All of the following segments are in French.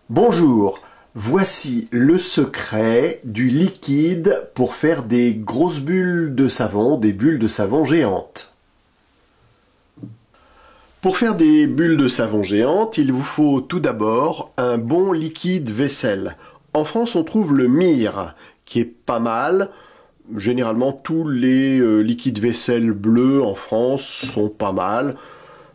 Bonjour, voici le secret du liquide pour faire des grosses bulles de savon, des bulles de savon géantes. Pour faire des bulles de savon géantes, il vous faut tout d'abord un bon liquide vaisselle. En France, on trouve le Mire, qui est pas mal. Généralement, tous les liquides vaisselle bleus en France sont pas mal.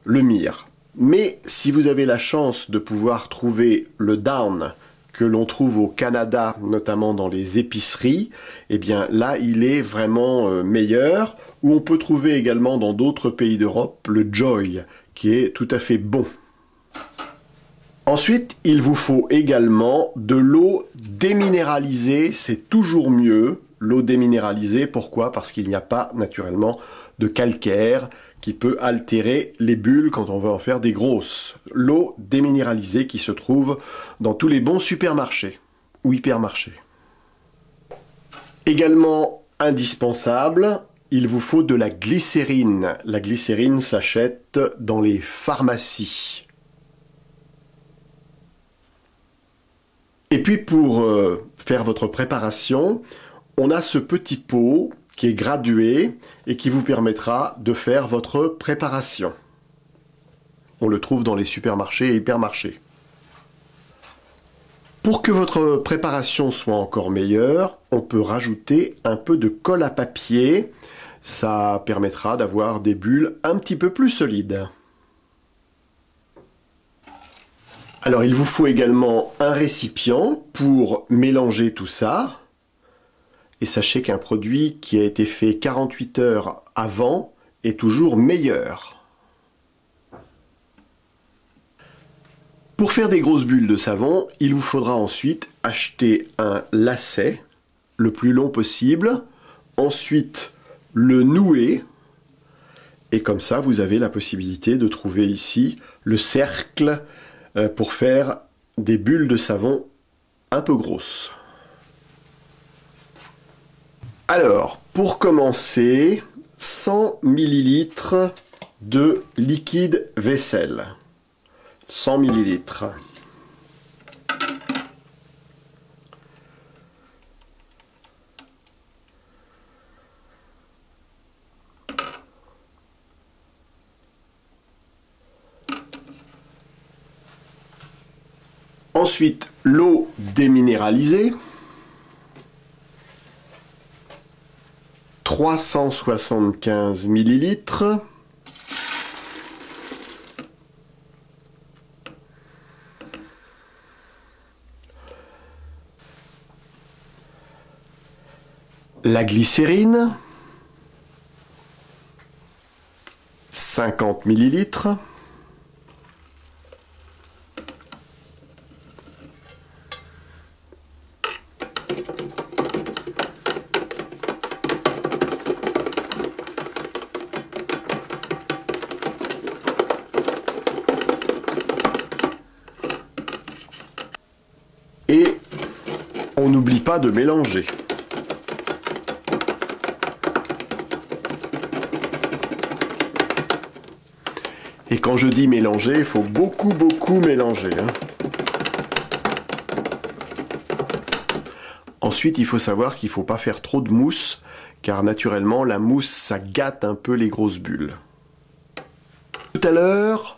Le Mire. Mais si vous avez la chance de pouvoir trouver le Dawn que l'on trouve au Canada, notamment dans les épiceries, eh bien là il est vraiment meilleur. Ou on peut trouver également dans d'autres pays d'Europe le Joy, qui est tout à fait bon. Ensuite, il vous faut également de l'eau déminéralisée, c'est toujours mieux. L'eau déminéralisée, pourquoi? Parce qu'il n'y a pas naturellement de calcaire qui peut altérer les bulles quand on veut en faire des grosses. L'eau déminéralisée qui se trouve dans tous les bons supermarchés ou hypermarchés. Également indispensable, il vous faut de la glycérine. La glycérine s'achète dans les pharmacies. Et puis pour faire votre préparation, on a ce petit pot qui est gradué et qui vous permettra de faire votre préparation. On le trouve dans les supermarchés et hypermarchés. Pour que votre préparation soit encore meilleure, on peut rajouter un peu de colle à papier. Ça permettra d'avoir des bulles un petit peu plus solides. Alors il vous faut également un récipient pour mélanger tout ça. Et sachez qu'un produit qui a été fait 48 heures avant est toujours meilleur. Pour faire des grosses bulles de savon, il vous faudra ensuite acheter un lacet le plus long possible, ensuite le nouer, et comme ça vous avez la possibilité de trouver ici le cercle pour faire des bulles de savon un peu grosses. Alors, pour commencer, 100 ml de liquide vaisselle. 100 ml. Ensuite, l'eau déminéralisée. 375 ml. La glycérine, 50 ml. Et on n'oublie pas de mélanger. Et quand je dis mélanger, il faut beaucoup mélanger. Ensuite, il faut savoir qu'il ne faut pas faire trop de mousse, car naturellement, la mousse, ça gâte un peu les grosses bulles. Tout à l'heure,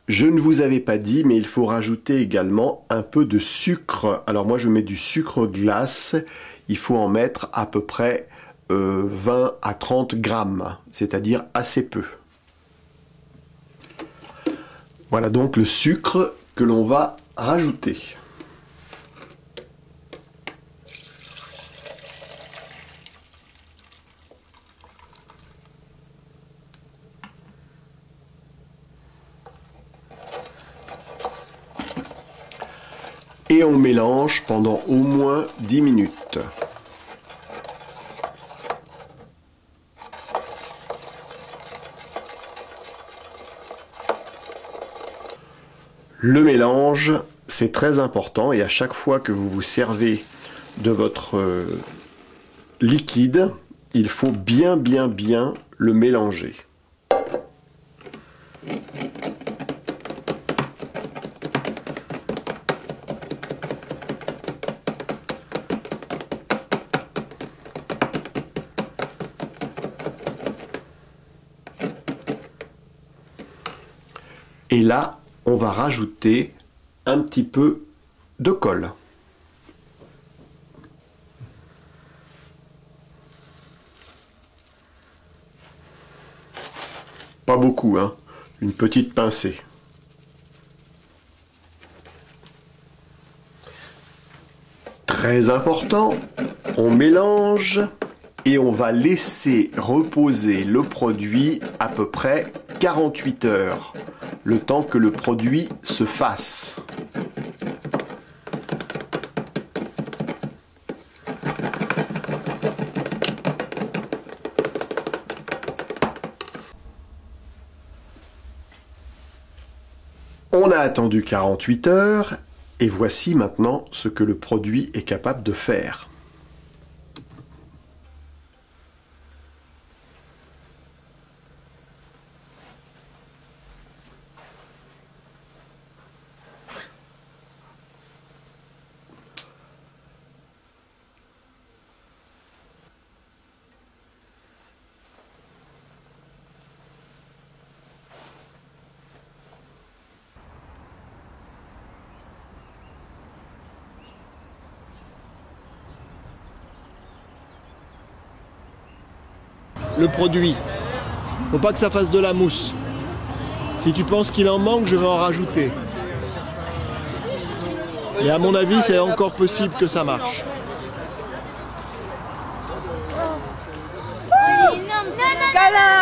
je ne vous avais pas dit, mais il faut rajouter également un peu de sucre. Alors moi, je mets du sucre glace. Il faut en mettre à peu près 20 à 30 grammes, c'est-à-dire assez peu. Voilà donc le sucre que l'on va rajouter. Et on mélange pendant au moins 10 minutes. Le mélange, c'est très important et à chaque fois que vous vous servez de votre liquide, il faut bien le mélanger. Et là, on va rajouter un petit peu de colle. Pas beaucoup, hein, une petite pincée. Très important, on mélange et on va laisser reposer le produit à peu près 48 heures, le temps que le produit se fasse. On a attendu 48 heures et voici maintenant ce que le produit est capable de faire. Le produit. Faut pas que ça fasse de la mousse. Si tu penses qu'il en manque, je vais en rajouter. Et à mon avis, c'est encore possible que ça marche. Câlin!